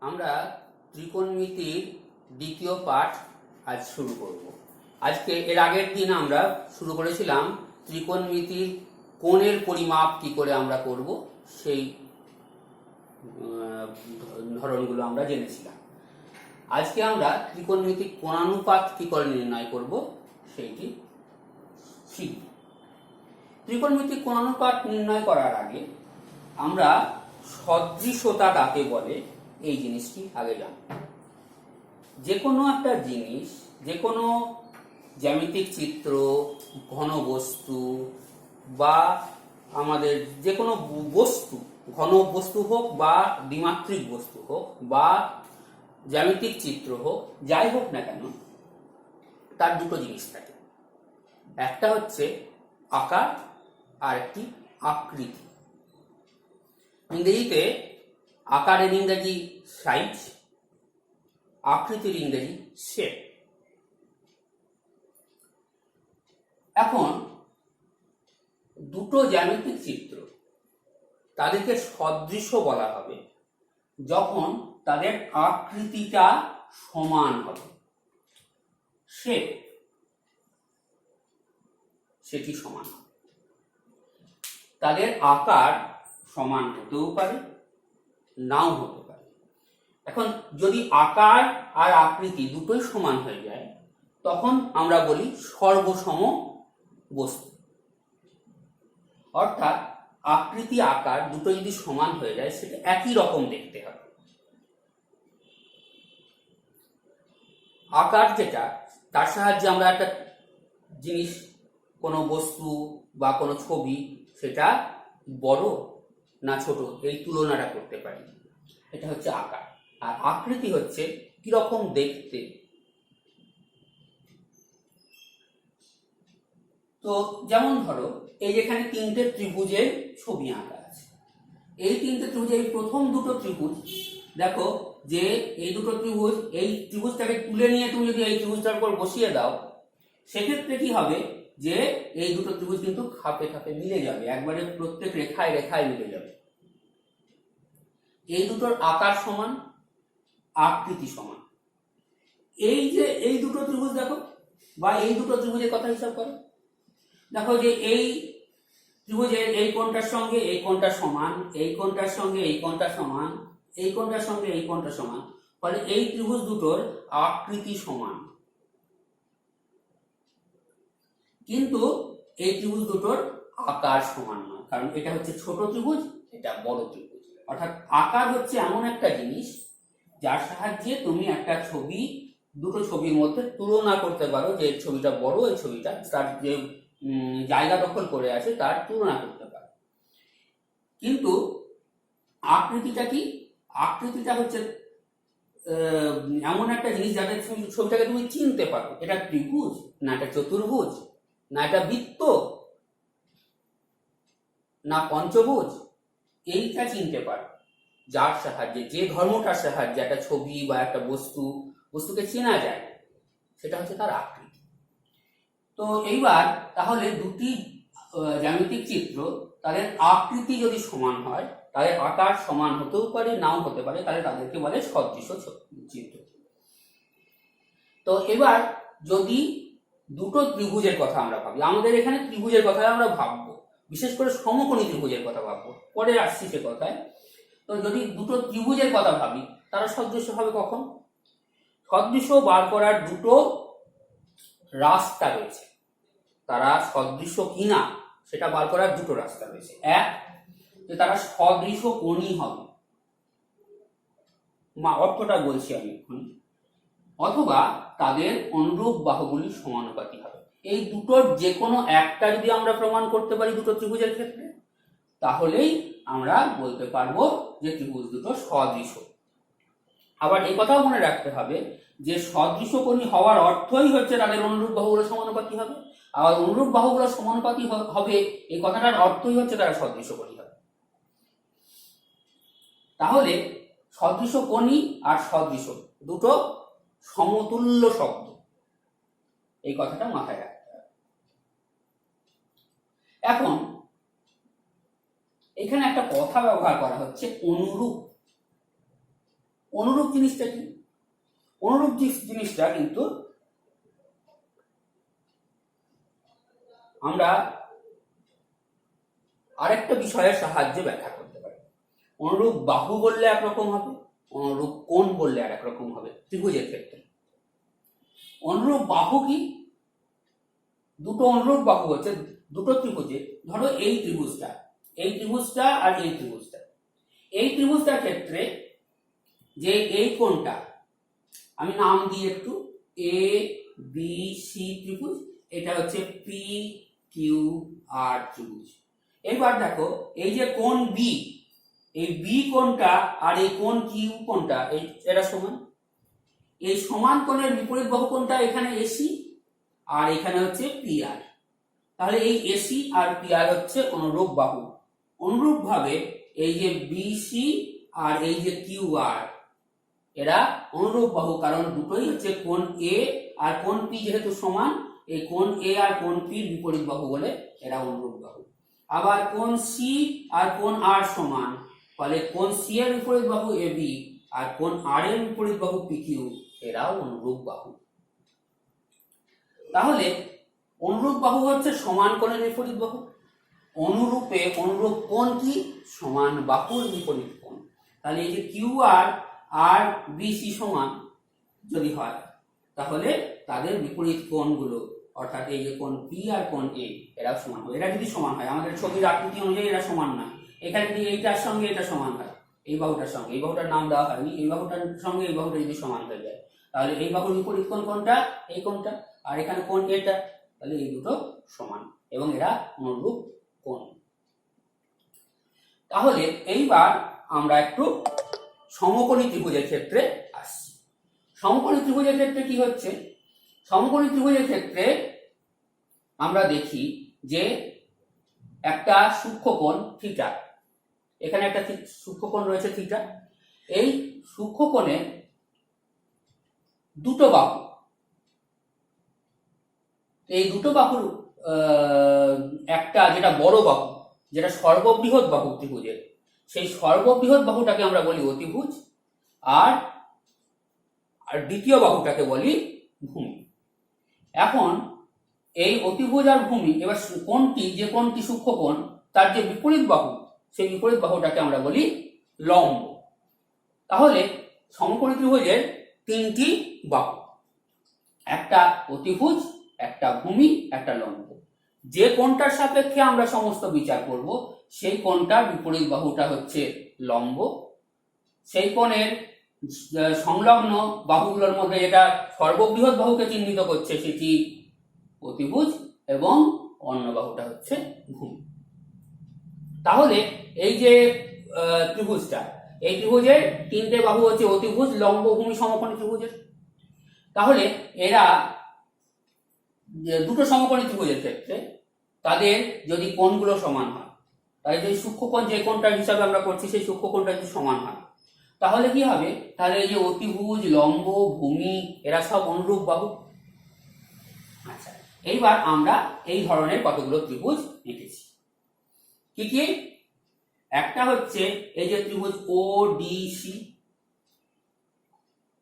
আমরা ত্রিকোণমিতির দ্বিতীয় পাঠ আজ শুরু করব। আজকে এর আগের দিন আমরা শুরু করেছিলাম ত্রিকোণমিতির কোণের পরিমাপ কি করে আমরা করব সেই ধরনগুলো আমরা জেনেছিলাম। আজকে আমরা ত্রিকোণমিতির কোণানুপাত কি করে নির্ণয় করব সেইটি শিখব। ত্রিকোণমিতির কোণানুপাত নির্ণয় করার আগে আমরা সদৃশতা কাকে বলে এই জিনিসটি আগে জানব। যে কোনো একটা জিনিস, যে কোনো জ্যামিতিক চিত্র, ঘনবস্তু বা আমাদের যে কোনো বস্তু, ঘন বস্তু হোক বা দ্বিমাত্রিক বস্তু হোক বা জ্যামিতিক চিত্র হোক, যাই হোক না কেন, তার দুটো জিনিস থাকে। একটা হচ্ছে আকার আর একটি আকৃতি। ইংরেজিতে আকারের ইংরেজি সাইজ, আকৃতির ইংরেজি শেপ। এখন দুটো জ্যামিতিক চিত্র তাদেরকে সদৃশ্য বলা হবে যখন তাদের আকৃতিটা সমান হবে। শেপ সেটি সমান হবে। তাদের আকার সমান হতেও পারে, নাও হতে পারে। এখন যদি আকার আর আকৃতি দুটোই সমান হয়ে যায় তখন আমরা বলি সর্বসম বস্তু। অর্থাৎ আকৃতি আকার দুটো যদি সমান হয়ে যায় সেটা একই রকম দেখতে হবে। আকার যেটা, তার সাহায্যে আমরা একটা জিনিস, কোনো বস্তু বা কোনো ছবি, সেটা বড় না ছোট এই তুলনাটা করতে পারি। এটা হচ্ছে আকার। আর আকৃতি হচ্ছে কিরকম দেখতে। তো যেমন ধরো এই যেখানে তিনটে ত্রিভুজের ছবি আঁকা আছে। এই তিনটে ত্রিভুজ, এই প্রথম দুটো ত্রিভুজ, দেখো যে এই দুটো ত্রিভুজ, এই ত্রিভুজটাকে তুলে নিয়ে তুমি যদি এই ত্রিভুজটার উপর বসিয়ে দাও সেক্ষেত্রে কি হবে যে এই দুটো ত্রিভুজ কিন্তু খাপে খাপে মিলে যাবে, একবারে প্রত্যেক রেখায় রেখায় মিলে যাবে। এই দুটোর আকার সমান, আকৃতি সমান। এই যে এই দুটো ত্রিভুজ দেখো, বা এই দুটো ত্রিভুজের কথা হিসাব করো, দেখো যে এই ত্রিভুজের এই কোণটার সঙ্গে এই কোণটা সমান, এই কোণটার সঙ্গে এই কোণটা সমান, এই কোণটার সঙ্গে এই কোণটা সমান, ফলে এই ত্রিভুজ দুটোর আকৃতি সমান। কিন্তু এই ত্রিভুজ দুটোর আকার সমান নয়, কারণ এটা হচ্ছে ছোট ত্রিভুজ, এটা বড় ত্রিভুজ। অর্থাৎ আকার হচ্ছে এমন একটা জিনিস যার সাহায্যে তুমি একটা ছবি, দুটো ছবির মধ্যে তুলনা করতে পারো, যে ছবিটা বড়, এই ছবিটা তার যে জায়গা দখল করে আছে তার তুলনা করতে পারো। কিন্তু আকৃতিটা কি? আকৃতিটা হচ্ছে এমন একটা জিনিস যাতে ছবিটাকে তুমি চিনতে পারো, এটা ত্রিভুজ না এটা চতুর্ভুজ, না এটা বৃত্ত, না পঞ্চভুজ, এইটা চিনতে পারো। যার সাহায্যে, যে ধর্মটার সাহায্যে একটা ছবি বা একটা বস্তুকে চেনা যায়, সেটা হচ্ছে তার আকৃতি। তো এইবার তাহলে দুটি জ্যামিতিক চিত্র, তাদের আকৃতি যদি সমান হয়, তাদের আকার সমান হতেও পারে, নাও হতে পারে, তাহলে তাদেরকে বলে সদৃশ চিত্র। তো এবার যদি দুটো ত্রিভুজের কথা আমরা ভাবি, আমাদের এখানে ত্রিভুজের কথা আমরা ভাববো, বিশেষ করে সমকোণী ত্রিভুজের কথা ভাববো, পরে আসছি সে কথায়। তো যদি দুটো ত্রিভুজের কথা ভাবি, তারা সদৃশ হবে কখন? সদৃশ বার করার দুটো রাস্তা রয়েছে। তারা সদৃশ কিনা সেটা বার করার দুটো রাস্তা রয়েছে। এক, যে তারা সদৃশ কোণী হবে, অর্থটা বলছি আমি এখন, অথবা তাদের অনুরূপ বাহুগুলি সমানুপাতিক হবে। এই দুটোর যে কোনো একটা যদি আমরা প্রমাণ করতে পারি দুটো ত্রিভুজের ক্ষেত্রে, তাহলেই আমরা বলতে পারবো যে ত্রিভুজ দুটো সদৃশ। আবার এই কথাও মনে রাখতে হবে যে সদৃশ কোণী হওয়ার অর্থই হচ্ছে তাদের অনুরূপ বাহুগুলো সমানুপাতিক হবে। আবার অনুরূপ বাহুগুলো সমানুপাতিক হবে এই কথাটার অর্থই হচ্ছে তারা সদৃশ কোণী হবে। তাহলে সদৃশ কোণী আর সদৃশ দুটো সমতুল্য শব্দ, এই কথাটা মাথায় রাখতে হবে। এখন এখানে একটা কথা ব্যবহার করা হচ্ছে অনুরূপ। অনুরূপ জিনিসটা কি? অনুরূপ জিনিসটা কিন্তু আমরা আরেকটা বিষয়ের সাহায্যে ব্যাখ্যা করতে পারি। অনুরূপ বাহু বললে একরকম হবে, অনুরূপ কোণ বললে আর একরকম হবে ত্রিভুজের ক্ষেত্রে। অনুরূপ বাহু কি? দুটো অনুরূপ বাহু হচ্ছে দুটো ত্রিভুজে, ধরো এই ত্রিভুজটা আর এই ত্রিভুজটা। এই ত্রিভুজটার ক্ষেত্রে যে এই কোণটা আমি নাম দিই একটু এ বি সি ত্রিভুজ, এটা হচ্ছে পি কিউ আর ত্রিভুজ। এবার দেখো এই যে কোণ বি, এই বি কোণটা আর এই কোণ কিউ কোণটা এরা সমান। এই সমান কোণের বিপরীত বাহু কোণটা এখানে এসি আর এখানে হচ্ছে পি আর। তাহলে এই এসি আর পি আর হচ্ছে অনুরূপ বাহু। অনুরূপ ভাবে এই যে বিসি আর এই যে কিউ আর এরা অনুরূপ বাহু, কারণ দুটোই হচ্ছে কোণ এ আর কোণ পি যেহেতু সমান, এই কোণ এ আর কোণ পি বিপরীত বাহু বলে এরা অনুরূপ বাহু। আবার কোণ সি আর কোণ আর সমান, ফলে কোণ সি এর বিপরীত বাহু এ বি আর কোণ আর এর বিপরীত বাহু পি কিউ এরাও অনুরূপ বাহু। তাহলে অনুরূপ বাহু হচ্ছে সমান কোণের বিপরীত বাহু। অনুরূপ কোণ কি? সমান বাহুর বিপরীত কোণ। তাহলে এই যে কিউ আর বিসি সমান যদি হয়, তাহলে তাদের বিপরীত কোণগুলো অর্থাৎ এই যে কোণ পি আর কোণ এ এরা সমান হবে। এরা যদি সমান হয়, আমাদের ছবির আকৃতি অনুযায়ী এরা সমান না, এখানে যদি এইটার সঙ্গে এটা সমান হয়, এই বাহুটার সঙ্গে এই বাহুটার নাম দেওয়া হয়নি, এই বাহুটার সঙ্গে এই বাহুটা যদি সমান হয়ে যায়, তাহলে এই বাহুর বিপরীত কোণ কোনটা? এই কোণটা। আর এখানে কোণ এটা, তাহলে এই দুটো সমান এবং এরা অনুরূপ কোণ। তাহলে এইবার আমরা একটু সমকোণী ত্রিভুজের ক্ষেত্রে আসছি। সমকোণী ত্রিভুজের ক্ষেত্রে কি হচ্ছে? সমকোণী ত্রিভুজের ক্ষেত্রে আমরা দেখি যে একটা সূক্ষ্মকোণ থিটা, এখানে একটা সূক্ষ্মকোণ রয়েছে থিটা। এই সূক্ষ্মকোণে দুটো বাহু, এই দুটো বাহুর একটা যেটা বড় বাহু, যেটা সর্ববৃহৎ বাহু ত্রিভুজের, সেই সর্ববৃহৎ বাহুটাকে আমরা বলি অতিভুজ, আর দ্বিতীয় বাহুটাকে বলি ভূমি। এখন এই অতিভুজ আর ভূমি, এবার কোণটি যে কোণটি সূক্ষ্মকোণ তার যে বিপরীত বাহু, সেই বিপরীত বাহুটাকে আমরা বলি লম্ব। তাহলে সমকোণী ত্রিভুজের তিনটি বাহু, একটা অতিভুজ, একটা ভূমি, একটা লম্ব। যে কোণটার সাপেক্ষে আমরা সমস্ত বিচার করব সেই কোণটার বিপরীত বাহুটা হচ্ছে লম্ব। সেই কোণের সংলগ্ন বাহুগুলোর মধ্যে যেটা সর্ববৃহৎ বাহুকে চিহ্নিত করছে সেটি অতিভুজ এবং অন্য বাহুটা হচ্ছে ভূমি। তাহলে এই যে ত্রিভুজটা, এই ত্রিভুজের তিনটে বাহু হচ্ছে অতিভুজ, লম্ব, ভূমি, সমকোণী ত্রিভুজের। তাহলে এরা দুটো সমকোণী ত্রিভুজের ক্ষেত্রে তাদের যদি কোণগুলো সমান হয়, তাই যদি সূক্ষ্মকোণ যে কোণটার হিসাবে আমরা করছি সেই সূক্ষ্মকোণটা যদি সমান হয়, তাহলে কি হবে? তাহলে এই যে অতিভুজ, লম্ব, ভূমি এরা সব অনুরূপ বাহু। আচ্ছা, এইবার আমরা এই ধরনের কতগুলো ত্রিভুজ এঁকেছি। কি কি? একটা হচ্ছে এই যে ত্রিভুজ ও ডি সি,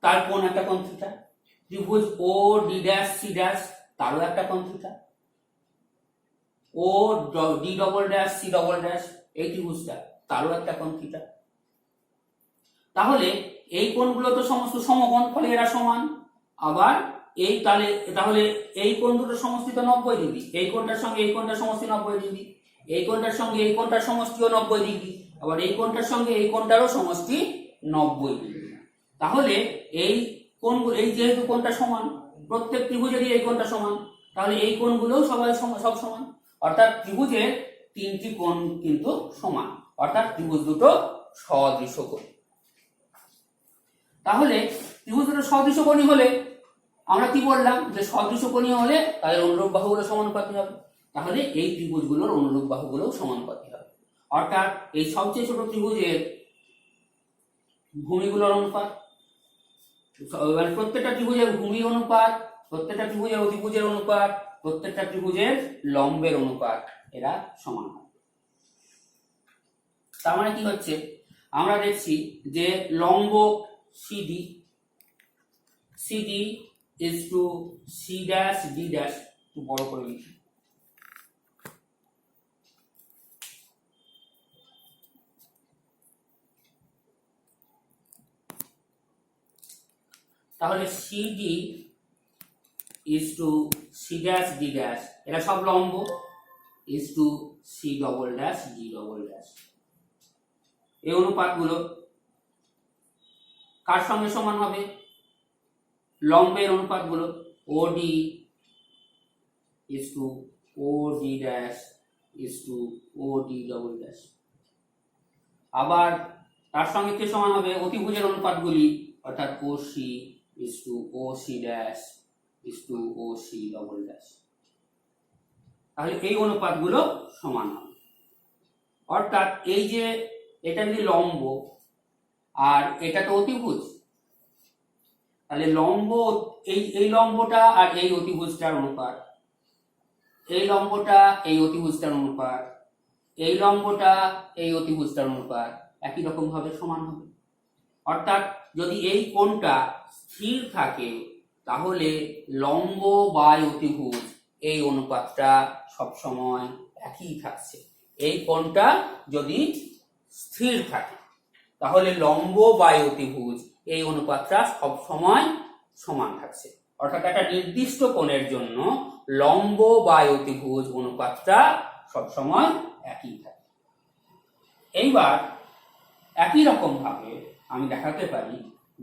তার কোণ একটা কোণ থিটা। ত্রিভুজ O D dash C dash, তারও একটা কোণ theta. O D double dash C double dash, এই ত্রিভুজটা, তারও একটা কোণ থিটা। তাহলে এই কোণগুলো তো সমস্ত সমকোণ, ফলে এরা সমান। আবার এই তাহলে এই কোণ দুটো সমষ্টি তো 90 ডিগ্রি, এই কোণটার সঙ্গে এই কোণটার সমষ্টি 90 ডিগ্রি, এই কোণটার সঙ্গে এই কোণটার সমষ্টিও 90 ডিগ্রি, আবার এই কোণটার সঙ্গে এই কোণটারও সমষ্টি 90 ডিগ্রি। তাহলে এই কোণগুলো, এই যেহেতু কোণটা সমান, প্রত্যেক ত্রিভুজেরই এই কোণটা সমান, তাহলে এই কোণগুলোও সব সমান। অর্থাৎ ত্রিভুজের তিনটি কোণ কিন্তু সমান, অর্থাৎ ত্রিভুজ দুটো সদৃশকোণী। তাহলে ত্রিভুজ দুটো সদৃশকোণী হলে আমরা কি বললাম? যে সদৃশকোণী হলে তাদের অনুরূপ বাহুগুলো সমানুপাতিক হবে। তাহলে এই ত্রিভুজগুলোর অনুরূপ বাহুগুলো সমানুপাতিক হবে। অর্থাৎ এই সবচেয়ে ছোট ত্রিভুজের ভূমিগুলোর অনুপাত, মানে প্রত্যেকটা ত্রিভুজের ভূমির অনুপাত, প্রত্যেকটা ত্রিভুজের অতিভুজের অনুপাত, প্রত্যেকটা ত্রিভুজের লম্বের অনুপাত এরা সমান হবে। তার মানে কি হচ্ছে? আমরা দেখছি যে লম্ব CD, CD is to C dash D dash, একটু বড় করে লিখি। তাহলে CD is to C dash D dash, এরা সব লম্ব, is to C double dash D double dash. এই অনুপাতগুলো কার সঙ্গে সমান হবে? লম্বের অনুপাতগুলো OD is to OD dash is to OD double dash. আবার তার সঙ্গে কে সমান হবে? অতিভুজের অনুপাতগুলি, অর্থাৎ OC is to OC dash is to OC double dash. তাহলে এই অনুপাতগুলো সমান হবে। অর্থাৎ এই যে এটা যদি লম্ব আর এটা তো অতিভুজ, তাহলে লম্ব এই লম্বটা আর এই অতিভুজটার অনুপাত, এই লম্বটা এই অতিভুজটার অনুপাত, এই লম্বটা এই অতিভুজটার অনুপাত একই রকম ভাবে সমান হবে। অর্থাৎ যদি এই কোণটা স্থির থাকে তাহলে লম্ব বাই অতিভুজ এই অনুপাতটা সবসময় একই থাকছে। এই কোণটা যদি স্থির থাকে তাহলে লম্ব বাই অতিভুজ এই অনুপাতটা সবসময় সমান থাকছে। অর্থাৎ একটা নির্দিষ্ট কোণের জন্য লম্ব বাই অতিভুজ অনুপাতটা সবসময় একই থাকে। এইবার একই রকম ভাবে আমি দেখাতে পারি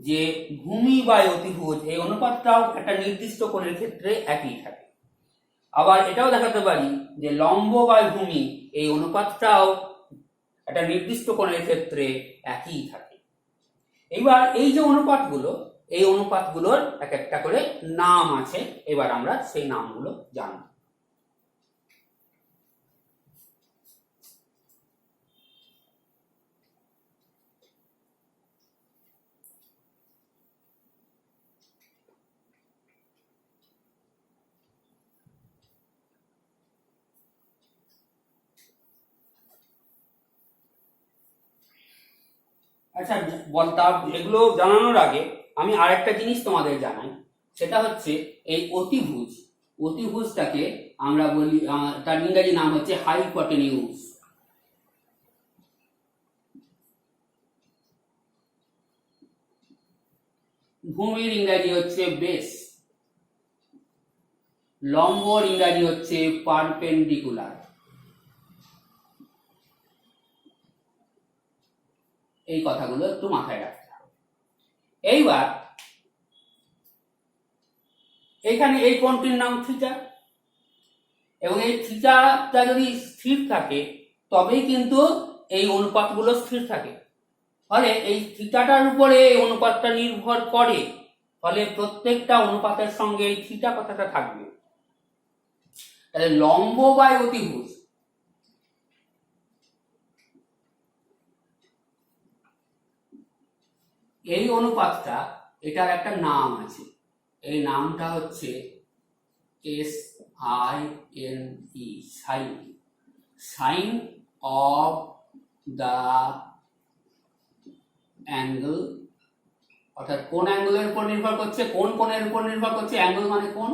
যে ভূমি বাই অতিভুজ এই অনুপাতটাও একটা নির্দিষ্ট কোণের ক্ষেত্রে একই থাকে। আবার এটাও দেখাতে পারি যে লম্ব বাই ভূমি এই অনুপাতটাও একটা নির্দিষ্ট কোণের ক্ষেত্রে একই থাকে। এবার এই যে অনুপাতগুলো, এই অনুপাতগুলোর এক একটা করে নাম আছে, এবার আমরা সেই নামগুলো জানব। আচ্ছা বলতা, এগুলো জানানোর আগে আমি আরেকটা জিনিস তোমাদের জানাই, সেটা হচ্ছে এই অতিভুজ, অতিভুজটাকে আমরা বলি, তার ইংরেজি নাম হচ্ছে হাইপটেনিউজ। ভূমির ইংরাজি হচ্ছে বেস, লম্বর ইংরাজি হচ্ছে পারপেন্ডিকুলার। এই কথাগুলো একটু মাথায় রাখতে হবে। এইবার এখানে এই কোণটির নাম থিটা, এবং এই থিটাটা যদি স্থির থাকে তবেই কিন্তু এই অনুপাতগুলো স্থির থাকে। ফলে এই থিটাটার উপরে এই অনুপাতটা নির্ভর করে, ফলে প্রত্যেকটা অনুপাতের সঙ্গে এই থিটা কথাটা থাকবে। তাহলে লম্ব বাই অতিভুজ এই অনুপাতটা, এটার একটা নাম আছে, এই নামটা হচ্ছে SINE, sine, sine of the angle. অর্থাৎ কোন অ্যাঙ্গেলের উপর নির্ভর করছে? কোন কোণের উপর নির্ভর করছে? অ্যাঙ্গেল মানে কোন,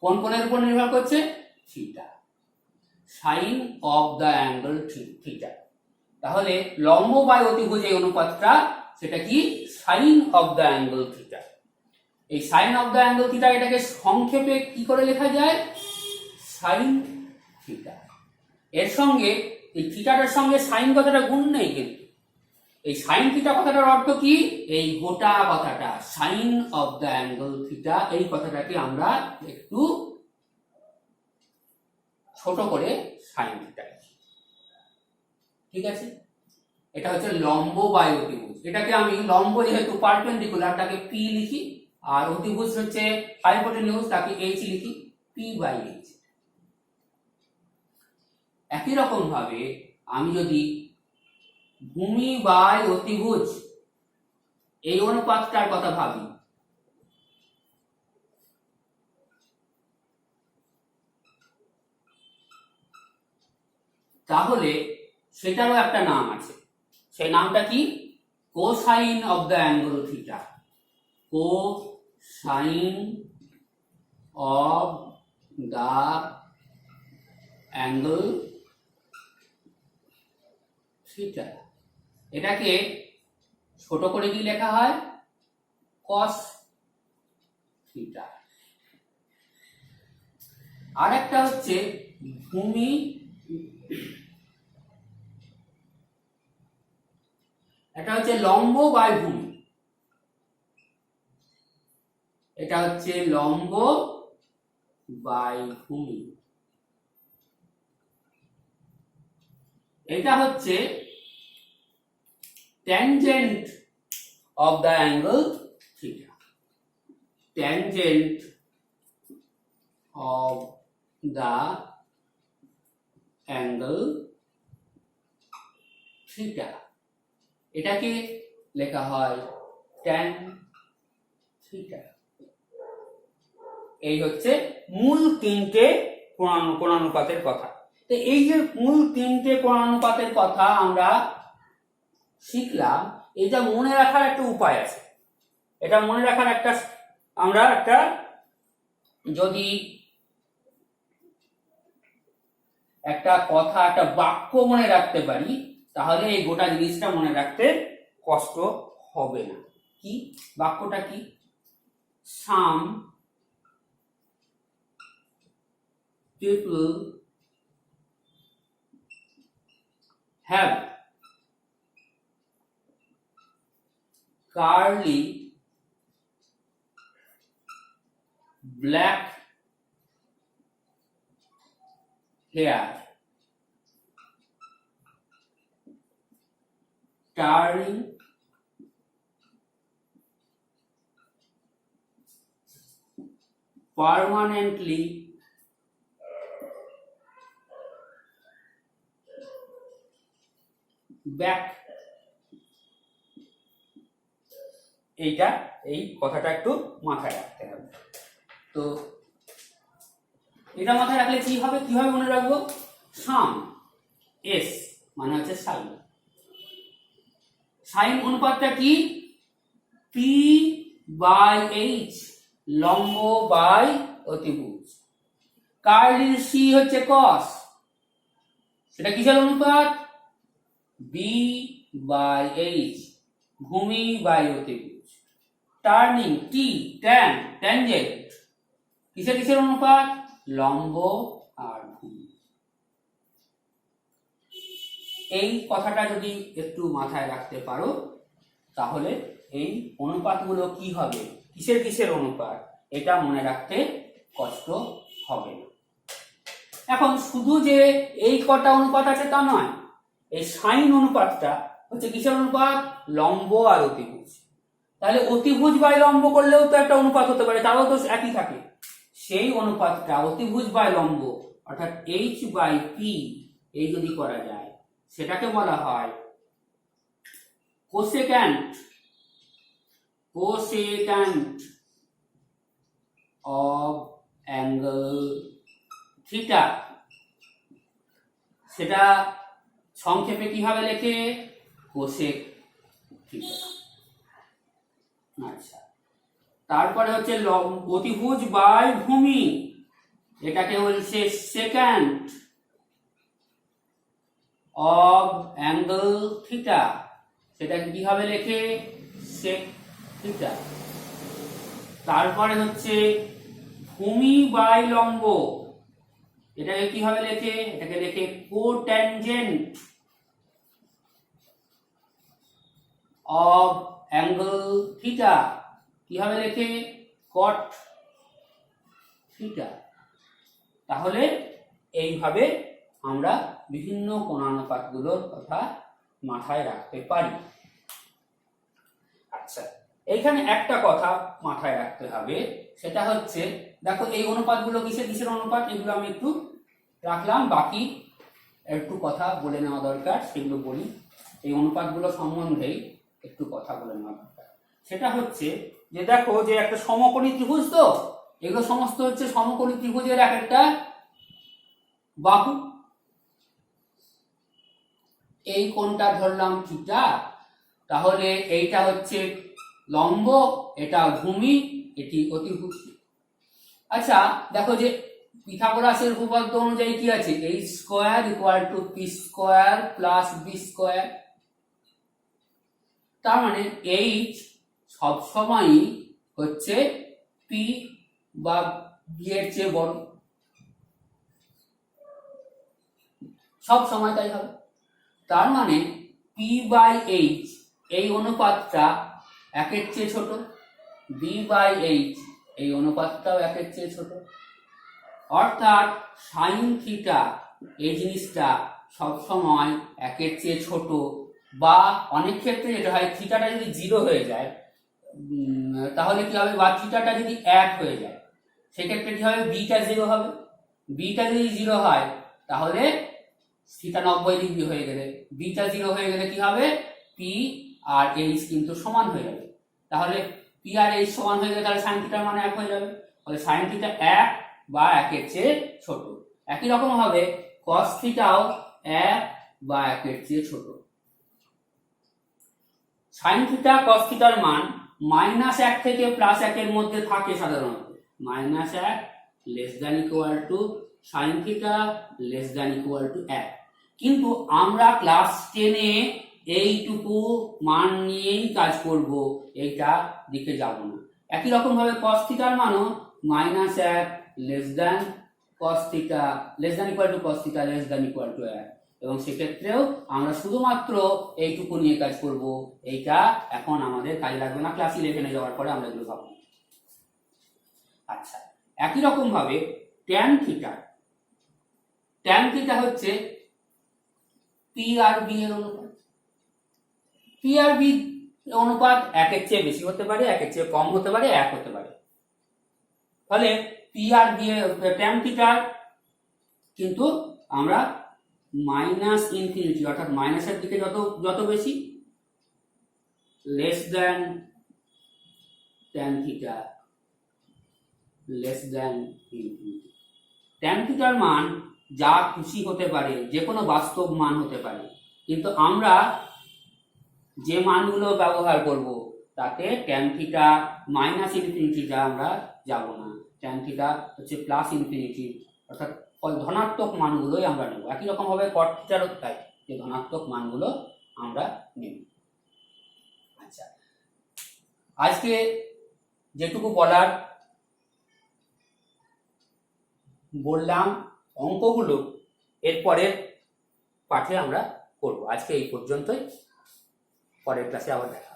কোন কোণের উপর নির্ভর করছে? Theta, sine of the angle theta. তাহলে লম্ব বাই অতিভুজ এই অনুপাতটা, সেটা কি? Sine of the angle theta. এই sine of the angle theta, এটাকে সংক্ষেপে কি করে লেখা যায়? Sine theta. এর সঙ্গে এই থিটাটার সঙ্গে সাইন কথাটা গুণ নেই, কিন্তু এই সাইন থিটা কথাটার অর্থ কি? এই গোটা কথাটা sine of the angle theta, এই কথাটাকে আমরা একটু ছোট করে সাইন থিটা, ঠিক আছে? এটা হচ্ছে লম্ব বাই অতিভুজ। এটাকে আমি লম্ব যেহেতু পারপেন্ডিকুলার, তাকে পি লিখি, আর অতিভুজ হচ্ছে হাইপোটেনিউজ, তাকে এইচ লিখি, পি বাই এইচ। একই রকম ভাবে আমি যদি ভূমি বাই অতিভুজ এই অনুপাতটার কথা ভাবি, তাহলে সেটারও একটা নাম আছে। সেই নামটা কি? Cosine of the angle theta. Cosine of the angle theta. এটাকে ছোট করে কি লেখা হয়? Cos theta. আর একটা হচ্ছে ভূমি, এটা হচ্ছে লম্ব বাই ভূমি, এটা হচ্ছে লম্ব বাই ভূমি। এটা হচ্ছে tangent of the angle theta. Tangent of the angle theta, এটাকে লেখা হয় ট্যান থিটা। এই হচ্ছে মূল তিনটে কোণানুপাতের কথা। তো এই যে মূল তিনটে কোণানুপাতের কথা আমরা শিখলাম, এটা মনে রাখার একটা উপায় আছে। এটা মনে রাখার একটা, আমরা একটা যদি একটা কথা, একটা বাক্য মনে রাখতে পারি, তাহলে এই গোটা জিনিসটা মনে রাখতে কষ্ট হবে না। কি বাক্যটা? কি? সাম people have curly black hair turning permanently back। এইটা, এই কথাটা একটু মাথায় রাখতে হবে। তো এটা মাথায় রাখলে কি হবে, কিভাবে মনে রাখবো? সাম, এস মানে হচ্ছে সাইন। সাইন অনুপাতটা কি? পি বাই এইচ, লম্ব বাই অতিভুজ। কার্লি সি হচ্ছে কস, সেটা কিসের অনুপাত? বি বাই এইচ, ভূমি বাই অতিভুজ। টার্নিং টি, ট্যান, ট্যানজেন্ট, কিসের কিসের অনুপাত? লম্ব আর ভূমি। এই কথাটা যদি একটু মাথায় রাখতে পারো, তাহলে এই অনুপাতগুলো কি হবে, কিসের কিসের অনুপাত, এটা মনে রাখতে কষ্ট হবে না। এখন শুধু যে এই কটা অনুপাত আছে তা নয়, এই সাইন অনুপাতটা হচ্ছে কিসের অনুপাত? লম্ব আর অতিভুজ। তাহলে অতিভুজ বাই লম্ব করলেও তো একটা অনুপাত হতে পারে, তারও তো একই থাকে। সেই অনুপাতটা অতিভুজ বাই লম্ব, অর্থাৎ এইচ বাই পি, এই যদি করা যায়, সেটাকে বলা হয় কোসেক্যান্ট, কোসেক্যান্ট অফ অ্যাঙ্গেল থিটা। সেটা সংক্ষেপে কিভাবে লেখে? Cosec theta. আচ্ছা, তারপরে হচ্ছে অতিভুজ বাই ভূমি, এটাকে বলছে সেকেন্ড অফ অ্যাঙ্গেল থিটা। সেটাকে কিভাবে লেখে? Sec theta. তারপরে হচ্ছে ভূমি বাই লম্ব, এটাকে কিভাবে লেখে? এটাকে লেখে কোট্যানজেন্ট অফ অ্যাঙ্গেল থিটা। কিভাবে লেখে? কট থিটা। তাহলে এইভাবে আমরা বিভিন্ন কোণানুপাতগুলোর কথা মাথায় রাখতে পারি। আচ্ছা, এইখানে একটা কথা মাথায় রাখতে হবে, সেটা হচ্ছে, দেখো এই অনুপাতগুলো কিসের কিসের অনুপাত, এগুলো আমি একটু রাখলাম, বাকি একটু কথা বলে নেওয়া দরকার, সেগুলো বলি। এই অনুপাতগুলো সম্বন্ধেই একটু কথা বলে নেওয়া দরকার। সেটা হচ্ছে যে দেখো যে একটা সমকোণী ত্রিভুজ, তো এগুলো সমস্ত হচ্ছে সমকোণী ত্রিভুজের এক একটা বাহু। এই কোণটা ধরলাম থিটা, তাহলে এইটা হচ্ছে লম্ব, এটা ভূমি, এটি অতিভুক্তি। আচ্ছা দেখো যে পিথাগোরাসের উপপাদ্য অনুযায়ী কি আছে, H square equal to P square plus B square. তার মানে এইচ সবসময়ই হচ্ছে পি বা বি এর চেয়ে বড়, সব সময় তাই হবে। তার মানে পি বাই এইচ এই অনুপাতটা একের চেয়ে ছোট, বি বাই এইচ এই অনুপাতটাও একের চেয়ে ছোট। অর্থাৎ সাইন থিটা এই জিনিসটা সবসময় একের চেয়ে ছোট, বা অনেক ক্ষেত্রে যেটা হয় থিটাটা যদি 0 হয়ে যায় তাহলে কি হবে, বা থিটাটা যদি 1 হয়ে যায় সেক্ষেত্রে কি হবে, বিটা 0 হবে। বিটা যদি 0 হয় তাহলে থিটা 90 ডিগ্রি হয়ে গেলে, বিটা 0 হয়ে গেলে কি হবে, পি আর এইচ কিন্তু সমান হয়ে যাবে। তাহলে পি আর এইচ সমান হয়ে গেলে তাহলে সাইন থিটার মান 1 হয়ে যাবে। তাহলে সাইন থিটা 1 বা 1 এর চেয়ে ছোট। একই রকম ভাবে কস থিটাও 1 বা 1 এর চেয়ে ছোট। সাইন থিটা কস থিটার মান -1 থেকে +1 এর মধ্যে থাকে সাধারণত। -1 less than equal to sine theta less than equal to 1। কিন্তু আমরা ক্লাস 10-এ এইটুকু মান নিয়েই কাজ করব, এইটা দিকে যাব না। একই রকম ভাবে cos থিটার মানও -1 less than cos theta less than equal to cos theta less than equal to 1, এবং সেক্ষেত্রেও আমরা শুধুমাত্র এইটুকু নিয়ে কাজ করব। এইটা এখন আমাদের কাজে লাগবে না, ক্লাস 11-এ যাওয়ার পরে আমরা এগুলো পাবো। আচ্ছা একই রকম ভাবে tan থিটা হচ্ছে পি আর বি এর অনুপাত। পি আর বি অনুপাত 1 এর চেয়ে বেশি হতে পারে, 1 এর চেয়ে কম হতে পারে, 1 হতে পারে। তাহলে পি আর বি tan থিটার কিন্তু আমরা -ইনফিনিটি অর্থাৎ মাইনাসের দিকে যত বেশি, less than tan theta less than infinity. tan থিটার মান যা খুশি হতে পারে, যে কোনো বাস্তব মান হতে পারে, কিন্তু আমরা যে মানগুলো ব্যবহার করব তাতে tan থিটা -ইনফিনিটি যা আমরা যাব না, tan থিটা হচ্ছে +ইনফিনিটি অর্থাৎ ধনাত্মক মানগুলোই আমরা নেব। একই রকম ভাবে cot থিটারও তাই, যে ধনাত্মক মানগুলো আমরা নেব। আচ্ছা আজকে যেটুকু বললাম অঙ্কগুলো এরপরের পাঠে আমরা করব। আজকে এই পর্যন্তই, পরের ক্লাসে আবার দেখা।